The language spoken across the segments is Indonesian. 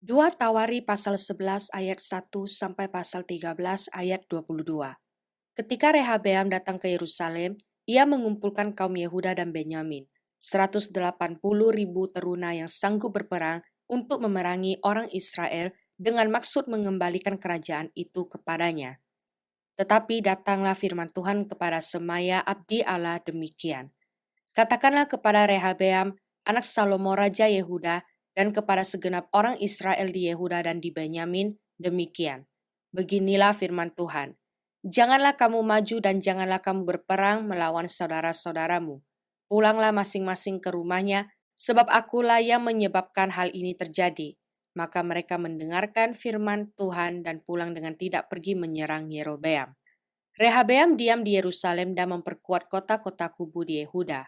2 Tawari pasal 11 ayat 1 sampai pasal 13 ayat 22. Ketika Rehabeam datang ke Yerusalem, ia mengumpulkan kaum Yehuda dan Benyamin, 180.000 teruna yang sanggup berperang untuk memerangi orang Israel dengan maksud mengembalikan kerajaan itu kepadanya. Tetapi datanglah firman Tuhan kepada Semaya abdi Allah demikian. Katakanlah kepada Rehabeam, anak Salomo Raja Yehuda, dan kepada segenap orang Israel di Yehuda dan di Benyamin, demikian. Beginilah firman Tuhan. Janganlah kamu maju dan janganlah kamu berperang melawan saudara-saudaramu. Pulanglah masing-masing ke rumahnya, sebab akulah yang menyebabkan hal ini terjadi. Maka mereka mendengarkan firman Tuhan dan pulang dengan tidak pergi menyerang Yerobeam. Rehabeam diam di Yerusalem dan memperkuat kota-kota kubu di Yehuda.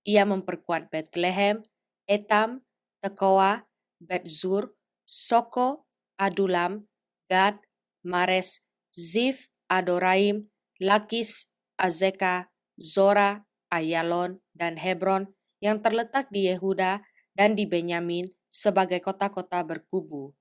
Ia memperkuat Betlehem, Etam, Tekoa, Betzur, Soko, Adulam, Gad, Mares, Zif, Adoraim, Lakis, Azeka, Zora, Ayalon, dan Hebron yang terletak di Yehuda dan di Benyamin sebagai kota-kota berkubu.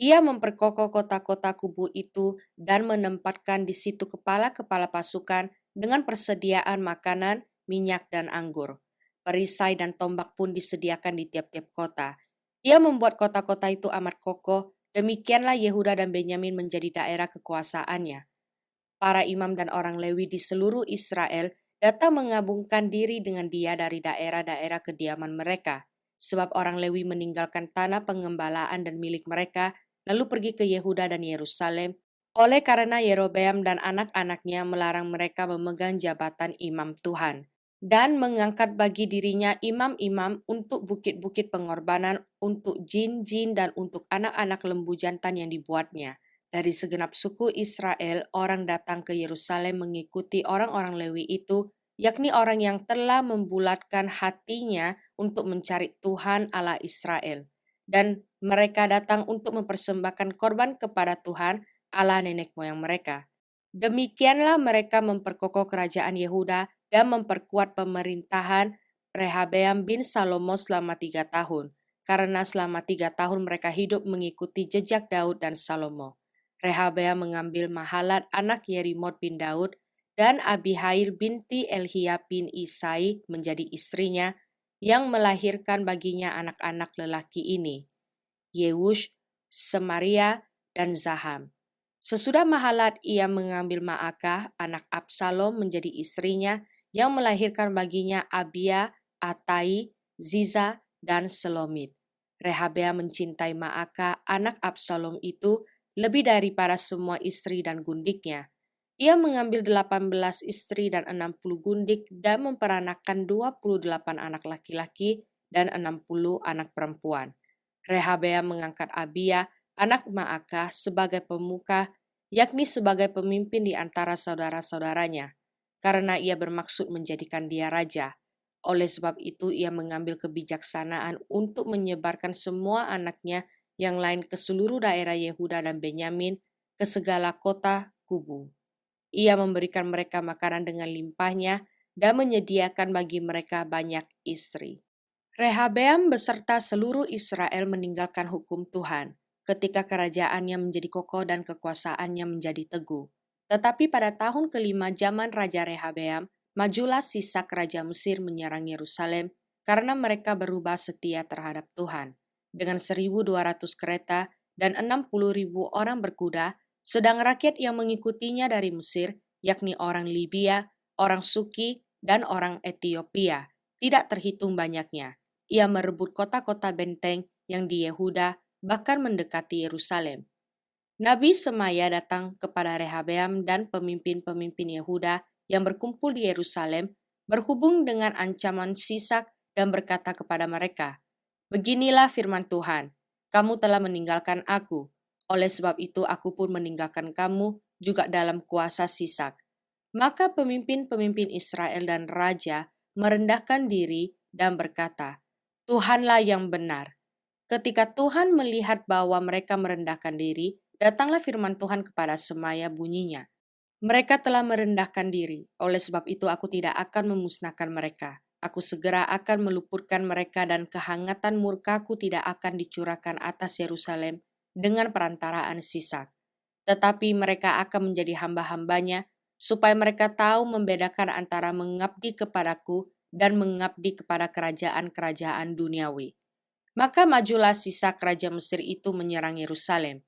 Ia memperkokoh kota-kota kubu itu dan menempatkan di situ kepala-kepala pasukan dengan persediaan makanan, minyak, dan anggur. Perisai dan tombak pun disediakan di tiap-tiap kota. Ia membuat kota-kota itu amat kokoh, demikianlah Yehuda dan Benyamin menjadi daerah kekuasaannya. Para imam dan orang Lewi di seluruh Israel datang mengabungkan diri dengan dia dari daerah-daerah kediaman mereka, sebab orang Lewi meninggalkan tanah pengembalaan dan milik mereka, lalu pergi ke Yehuda dan Yerusalem, oleh karena Yerobeam dan anak-anaknya melarang mereka memegang jabatan imam Tuhan dan mengangkat bagi dirinya imam-imam untuk bukit-bukit pengorbanan, untuk jin-jin, dan untuk anak-anak lembu jantan yang dibuatnya. Dari segenap suku Israel, orang datang ke Yerusalem mengikuti orang-orang Lewi itu, yakni orang yang telah membulatkan hatinya untuk mencari Tuhan Allah Israel. Dan mereka datang untuk mempersembahkan korban kepada Tuhan Allah nenek moyang mereka. Demikianlah mereka memperkokoh kerajaan Yehuda dan memperkuat pemerintahan Rehabeam bin Salomo selama 3 tahun, karena selama 3 tahun mereka hidup mengikuti jejak Daud dan Salomo. Rehabeam mengambil Mahalat anak Yerimot bin Daud dan Abihail binti Elhiya bin Isai menjadi istrinya, yang melahirkan baginya anak-anak lelaki ini, Yewush, Semaria, dan Zaham. Sesudah Mahalat, ia mengambil Maakah, anak Absalom, menjadi istrinya, yang melahirkan baginya Abia, Atai, Ziza, dan Selomit. Rehabeam mencintai Maakah, anak Absalom itu, lebih daripada semua istri dan gundiknya. Ia mengambil 18 istri dan 60 gundik dan memperanakkan 28 anak laki-laki dan 60 anak perempuan. Rehabeam mengangkat Abia, anak Maakah, sebagai pemuka, yakni sebagai pemimpin di antara saudara-saudaranya, karena ia bermaksud menjadikan dia raja. Oleh sebab itu ia mengambil kebijaksanaan untuk menyebarkan semua anaknya yang lain ke seluruh daerah Yehuda dan Benyamin, ke segala kota kubu. Ia memberikan mereka makanan dengan limpahnya dan menyediakan bagi mereka banyak istri. Rehabeam beserta seluruh Israel meninggalkan hukum Tuhan, ketika kerajaannya menjadi kokoh dan kekuasaannya menjadi teguh. Tetapi pada tahun kelima zaman Raja Rehabeam, majulah Sisak Raja Mesir menyerang Yerusalem karena mereka berubah setia terhadap Tuhan. Dengan 1.200 kereta dan 60.000 orang berkuda, sedang rakyat yang mengikutinya dari Mesir, yakni orang Libya, orang Suki, dan orang Etiopia, tidak terhitung banyaknya. Ia merebut kota-kota benteng yang di Yehuda, bahkan mendekati Yerusalem. Nabi Semaya datang kepada Rehabeam dan pemimpin-pemimpin Yehuda yang berkumpul di Yerusalem, berhubung dengan ancaman Sisak dan berkata kepada mereka, "Beginilah firman Tuhan, kamu telah meninggalkan aku, oleh sebab itu aku pun meninggalkan kamu juga dalam kuasa Sisak." Maka pemimpin-pemimpin Israel dan raja merendahkan diri dan berkata, "Tuhanlah yang benar." Ketika Tuhan melihat bahwa mereka merendahkan diri, datanglah firman Tuhan kepada Semaya bunyinya, "Mereka telah merendahkan diri, oleh sebab itu aku tidak akan memusnahkan mereka. Aku segera akan meluputkan mereka dan kehangatan murkaku tidak akan dicurahkan atas Yerusalem dengan perantaraan Sisak. Tetapi mereka akan menjadi hamba-hambanya, supaya mereka tahu membedakan antara mengabdi kepadaku dan mengabdi kepada kerajaan-kerajaan duniawi. Maka majulah Sisak raja Mesir itu menyerang Yerusalem.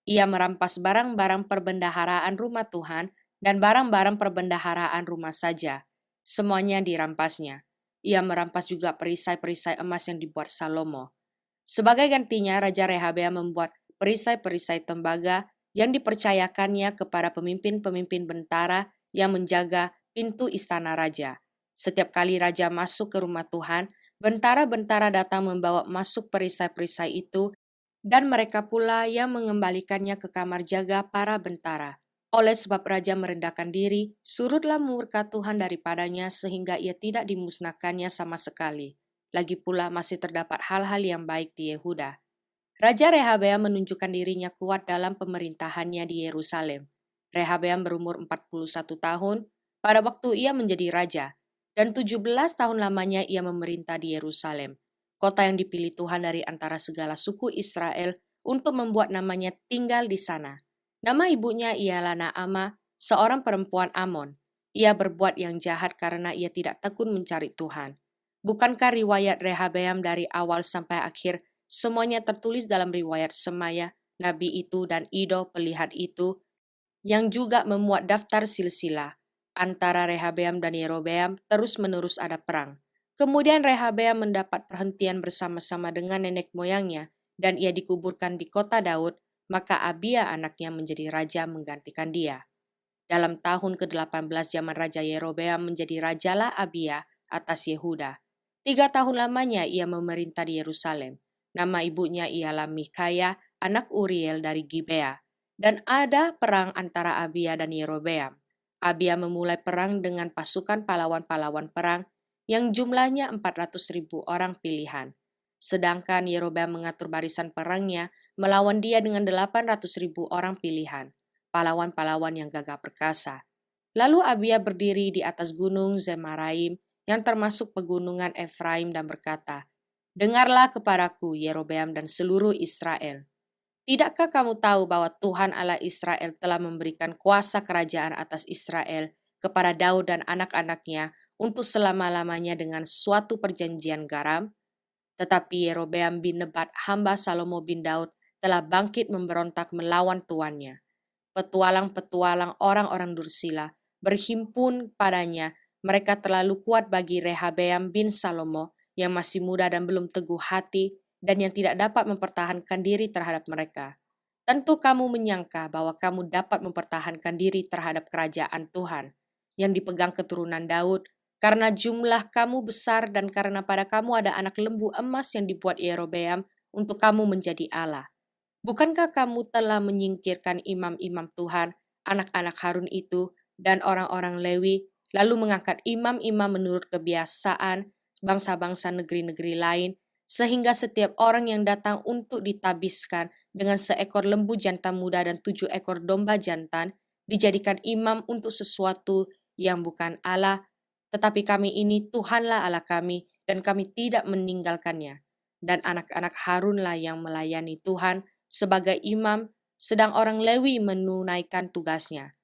Ia merampas barang-barang perbendaharaan rumah Tuhan dan barang-barang perbendaharaan rumah saja. Semuanya dirampasnya. Ia merampas juga perisai-perisai emas yang dibuat Salomo. Sebagai gantinya, Raja Rehabeam membuat perisai-perisai tembaga yang dipercayakannya kepada pemimpin-pemimpin bentara yang menjaga pintu istana raja. Setiap kali raja masuk ke rumah Tuhan, bentara-bentara datang membawa masuk perisai-perisai itu, dan mereka pula yang mengembalikannya ke kamar jaga para bentara. Oleh sebab raja merendahkan diri, surutlah murka Tuhan daripadanya sehingga ia tidak dimusnahkannya sama sekali. Lagi pula masih terdapat hal-hal yang baik di Yehuda. Raja Rehabeam menunjukkan dirinya kuat dalam pemerintahannya di Yerusalem. Rehabeam berumur 41 tahun pada waktu ia menjadi raja, dan 17 tahun lamanya ia memerintah di Yerusalem, kota yang dipilih Tuhan dari antara segala suku Israel untuk membuat namanya tinggal di sana. Nama ibunya ialah Naamah, seorang perempuan Amon. Ia berbuat yang jahat karena ia tidak tekun mencari Tuhan. Bukankah riwayat Rehabeam dari awal sampai akhir semuanya tertulis dalam riwayat Semaya, nabi itu dan Ido pelihat itu, yang juga memuat daftar silsilah. Antara Rehabeam dan Yerobeam terus-menerus ada perang. Kemudian Rehabeam mendapat perhentian bersama-sama dengan nenek moyangnya, dan ia dikuburkan di kota Daud, maka Abia anaknya menjadi raja menggantikan dia. Dalam tahun ke-18 zaman Raja Yerobeam menjadi rajalah Abia atas Yehuda. 3 tahun lamanya ia memerintah di Yerusalem. Nama ibunya ialah Mikaya, anak Uriel dari Gibea. Dan ada perang antara Abia dan Yerobeam. Abia memulai perang dengan pasukan pahlawan-pahlawan perang yang jumlahnya 400.000 orang pilihan. Sedangkan Yerobeam mengatur barisan perangnya melawan dia dengan 800.000 orang pilihan, pahlawan-pahlawan yang gagah perkasa. Lalu Abia berdiri di atas gunung Zemaraim yang termasuk pegunungan Efraim dan berkata, "Dengarlah kepadaku, Yerobeam dan seluruh Israel. Tidakkah kamu tahu bahwa Tuhan Allah Israel telah memberikan kuasa kerajaan atas Israel kepada Daud dan anak-anaknya untuk selama-lamanya dengan suatu perjanjian garam? Tetapi Yerobeam bin Nebat, hamba Salomo bin Daud, telah bangkit memberontak melawan tuannya. Petualang-petualang orang-orang Dursila berhimpun padanya. Mereka terlalu kuat bagi Rehabeam bin Salomo yang masih muda dan belum teguh hati dan yang tidak dapat mempertahankan diri terhadap mereka. Tentu kamu menyangka bahwa kamu dapat mempertahankan diri terhadap kerajaan Tuhan yang dipegang keturunan Daud, karena jumlah kamu besar dan karena pada kamu ada anak lembu emas yang dibuat Yerobeam untuk kamu menjadi Allah. Bukankah kamu telah menyingkirkan imam-imam Tuhan, anak-anak Harun itu, dan orang-orang Lewi, lalu mengangkat imam-imam menurut kebiasaan bangsa-bangsa negeri-negeri lain, sehingga setiap orang yang datang untuk ditabiskan dengan seekor lembu jantan muda dan 7 ekor domba jantan, dijadikan imam untuk sesuatu yang bukan Allah, tetapi kami ini Tuhanlah Allah kami, dan kami tidak meninggalkannya. Dan anak-anak Harunlah yang melayani Tuhan sebagai imam, sedang orang Lewi menunaikan tugasnya,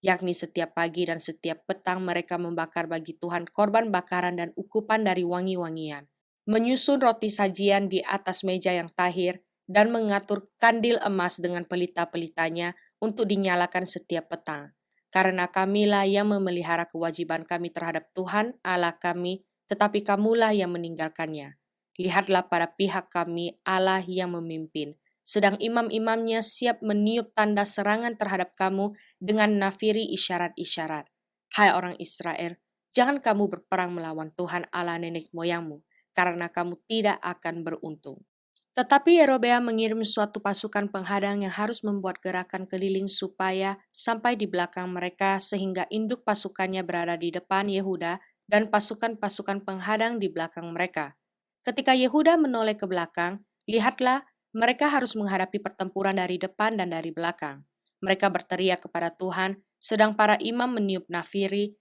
yakni setiap pagi dan setiap petang mereka membakar bagi Tuhan korban bakaran dan ukupan dari wangi-wangian, menyusun roti sajian di atas meja yang tahir, dan mengatur kandil emas dengan pelita-pelitanya untuk dinyalakan setiap petang. Karena kamilah yang memelihara kewajiban kami terhadap Tuhan Allah kami, tetapi kamulah yang meninggalkannya. Lihatlah pada pihak kami Allah yang memimpin, sedang imam-imamnya siap meniup tanda serangan terhadap kamu dengan nafiri isyarat-isyarat. Hai orang Israel, jangan kamu berperang melawan Tuhan Allah nenek moyangmu, karena kamu tidak akan beruntung. Tetapi Yerobeam mengirim suatu pasukan penghadang yang harus membuat gerakan keliling supaya sampai di belakang mereka sehingga induk pasukannya berada di depan Yehuda dan pasukan-pasukan penghadang di belakang mereka. Ketika Yehuda menoleh ke belakang, lihatlah mereka harus menghadapi pertempuran dari depan dan dari belakang. Mereka berteriak kepada Tuhan, sedang para imam meniup nafiri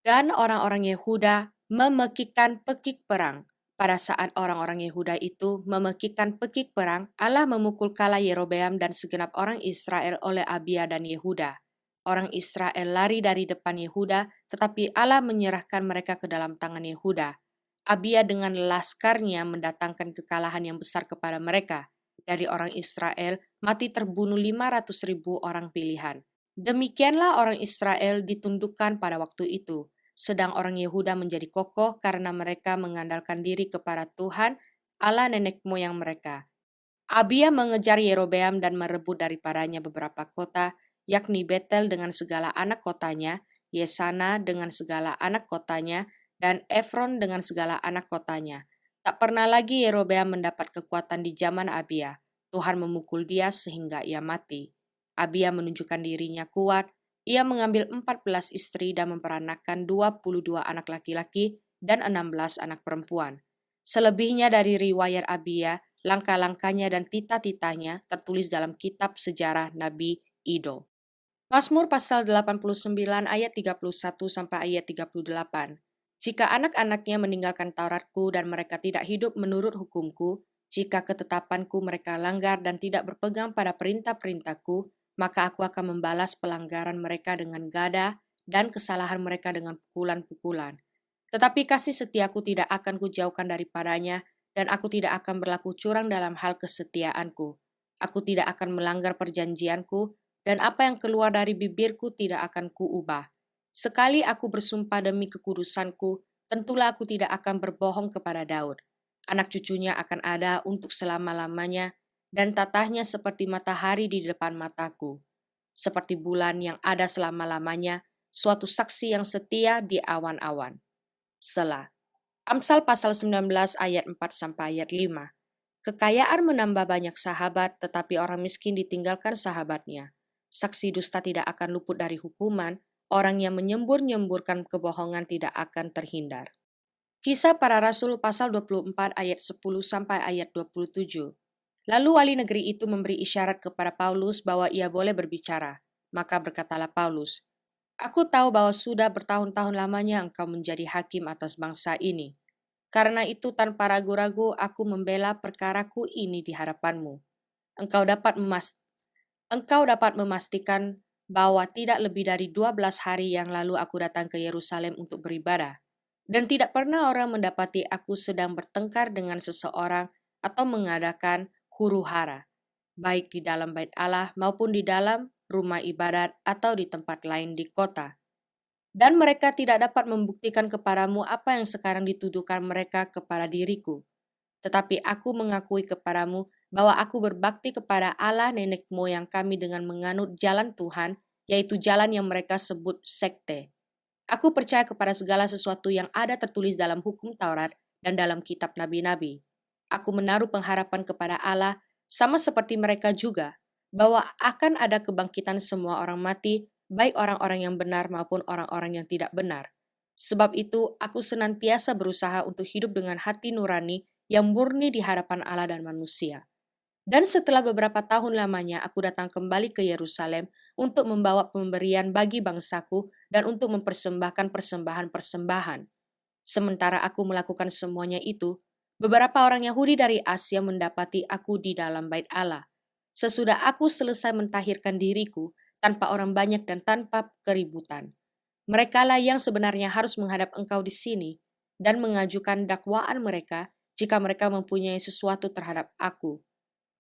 dan orang-orang Yehuda memekikkan pekik perang. Pada saat orang-orang Yehuda itu memekikkan pekik perang, Allah memukul kala Yerobeam dan segenap orang Israel oleh Abia dan Yehuda. Orang Israel lari dari depan Yehuda, tetapi Allah menyerahkan mereka ke dalam tangan Yehuda. Abia dengan laskarnya mendatangkan kekalahan yang besar kepada mereka. Dari orang Israel, mati terbunuh 500.000 orang pilihan. Demikianlah orang Israel ditundukkan pada waktu itu. Sedang orang Yehuda menjadi kokoh karena mereka mengandalkan diri kepada Tuhan, Allah nenek moyang mereka. Abia mengejar Yerobeam dan merebut daripadanya beberapa kota, yakni Betel dengan segala anak kotanya, Yesana dengan segala anak kotanya, dan Efron dengan segala anak kotanya. Tak pernah lagi Yerobeam mendapat kekuatan di zaman Abia. Tuhan memukul dia sehingga ia mati. Abia menunjukkan dirinya kuat. Ia mengambil 14 istri dan memperanakan 22 anak laki-laki dan 16 anak perempuan. Selebihnya dari riwayat Abia, langkah-langkahnya dan tita-titanya tertulis dalam kitab sejarah Nabi Ido. Mazmur pasal 89 ayat 31 sampai ayat 38. Jika anak-anaknya meninggalkan Tauratku dan mereka tidak hidup menurut hukumku, jika ketetapanku mereka langgar dan tidak berpegang pada perintah-perintahku, maka aku akan membalas pelanggaran mereka dengan gada dan kesalahan mereka dengan pukulan-pukulan. Tetapi kasih setiaku tidak akan kujauhkan daripadanya, dan aku tidak akan berlaku curang dalam hal kesetiaanku. Aku tidak akan melanggar perjanjianku, dan apa yang keluar dari bibirku tidak akan kuubah. Sekali aku bersumpah demi kekudusanku, tentulah aku tidak akan berbohong kepada Daud. Anak cucunya akan ada untuk selama-lamanya, dan tatahnya seperti matahari di depan mataku. Seperti bulan yang ada selama-lamanya, suatu saksi yang setia di awan-awan. Selah. Amsal pasal 19 ayat 4 sampai ayat 5. Kekayaan menambah banyak sahabat, tetapi orang miskin ditinggalkan sahabatnya. Saksi dusta tidak akan luput dari hukuman, orang yang menyembur-nyemburkan kebohongan tidak akan terhindar. Kisah para Rasul pasal 24 ayat 10 sampai ayat 27. Lalu wali negeri itu memberi isyarat kepada Paulus bahwa ia boleh berbicara. Maka berkatalah Paulus, "Aku tahu bahwa sudah bertahun-tahun lamanya engkau menjadi hakim atas bangsa ini. Karena itu tanpa ragu-ragu aku membela perkaraku ini di hadapanmu. Engkau dapat memastikan bahwa tidak lebih dari 12 hari yang lalu aku datang ke Yerusalem untuk beribadah. Dan tidak pernah orang mendapati aku sedang bertengkar dengan seseorang atau mengadakan huru-hara, baik di dalam bait Allah maupun di dalam rumah ibadat atau di tempat lain di kota. Dan mereka tidak dapat membuktikan kepadamu apa yang sekarang dituduhkan mereka kepada diriku. Tetapi aku mengakui kepadamu bahwa aku berbakti kepada Allah nenek moyang kami dengan menganut jalan Tuhan, yaitu jalan yang mereka sebut sekte. Aku percaya kepada segala sesuatu yang ada tertulis dalam hukum Taurat dan dalam kitab nabi-nabi. Aku menaruh pengharapan kepada Allah, sama seperti mereka juga, bahwa akan ada kebangkitan semua orang mati, baik orang-orang yang benar maupun orang-orang yang tidak benar. Sebab itu, aku senantiasa berusaha untuk hidup dengan hati nurani yang murni di hadapan Allah dan manusia. Dan setelah beberapa tahun lamanya, aku datang kembali ke Yerusalem untuk membawa pemberian bagi bangsaku dan untuk mempersembahkan persembahan-persembahan. Sementara aku melakukan semuanya itu, beberapa orang Yahudi dari Asia mendapati aku di dalam bait Allah. Sesudah aku selesai mentahirkan diriku, tanpa orang banyak dan tanpa keributan. Merekalah yang sebenarnya harus menghadap engkau di sini dan mengajukan dakwaan mereka jika mereka mempunyai sesuatu terhadap aku.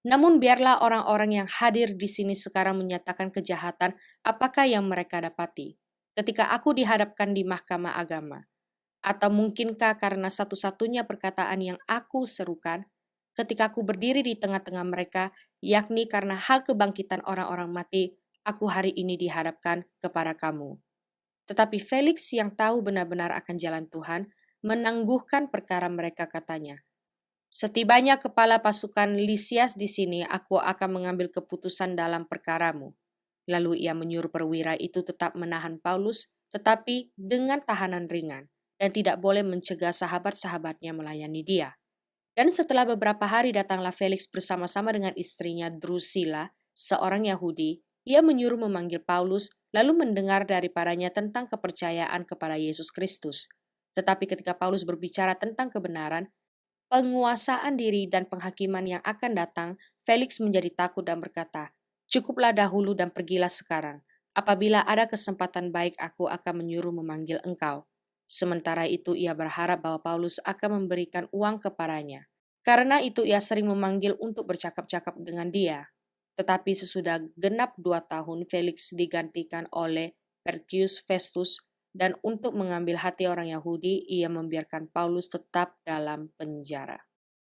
Namun biarlah orang-orang yang hadir di sini sekarang menyatakan kejahatan apakah yang mereka dapati ketika aku dihadapkan di mahkamah agama. Atau mungkinkah karena satu-satunya perkataan yang aku serukan ketika aku berdiri di tengah-tengah mereka, yakni karena hal kebangkitan orang-orang mati, aku hari ini dihadapkan kepada kamu. Tetapi Felix yang tahu benar-benar akan jalan Tuhan, menangguhkan perkara mereka katanya, "Setibanya kepala pasukan Lisias di sini, aku akan mengambil keputusan dalam perkaramu." Lalu ia menyuruh perwira itu tetap menahan Paulus, tetapi dengan tahanan ringan, dan tidak boleh mencegah sahabat-sahabatnya melayani dia. Dan setelah beberapa hari datanglah Felix bersama-sama dengan istrinya Drusilla, seorang Yahudi. Ia menyuruh memanggil Paulus, lalu mendengar daripadanya tentang kepercayaan kepada Yesus Kristus. Tetapi ketika Paulus berbicara tentang kebenaran, penguasaan diri dan penghakiman yang akan datang, Felix menjadi takut dan berkata, "Cukuplah dahulu dan pergilah sekarang. Apabila ada kesempatan baik, aku akan menyuruh memanggil engkau." Sementara itu ia berharap bahwa Paulus akan memberikan uang kepadanya. Karena itu ia sering memanggil untuk bercakap-cakap dengan dia. Tetapi sesudah genap 2 tahun, Felix digantikan oleh Perkius Festus, dan untuk mengambil hati orang Yahudi, ia membiarkan Paulus tetap dalam penjara.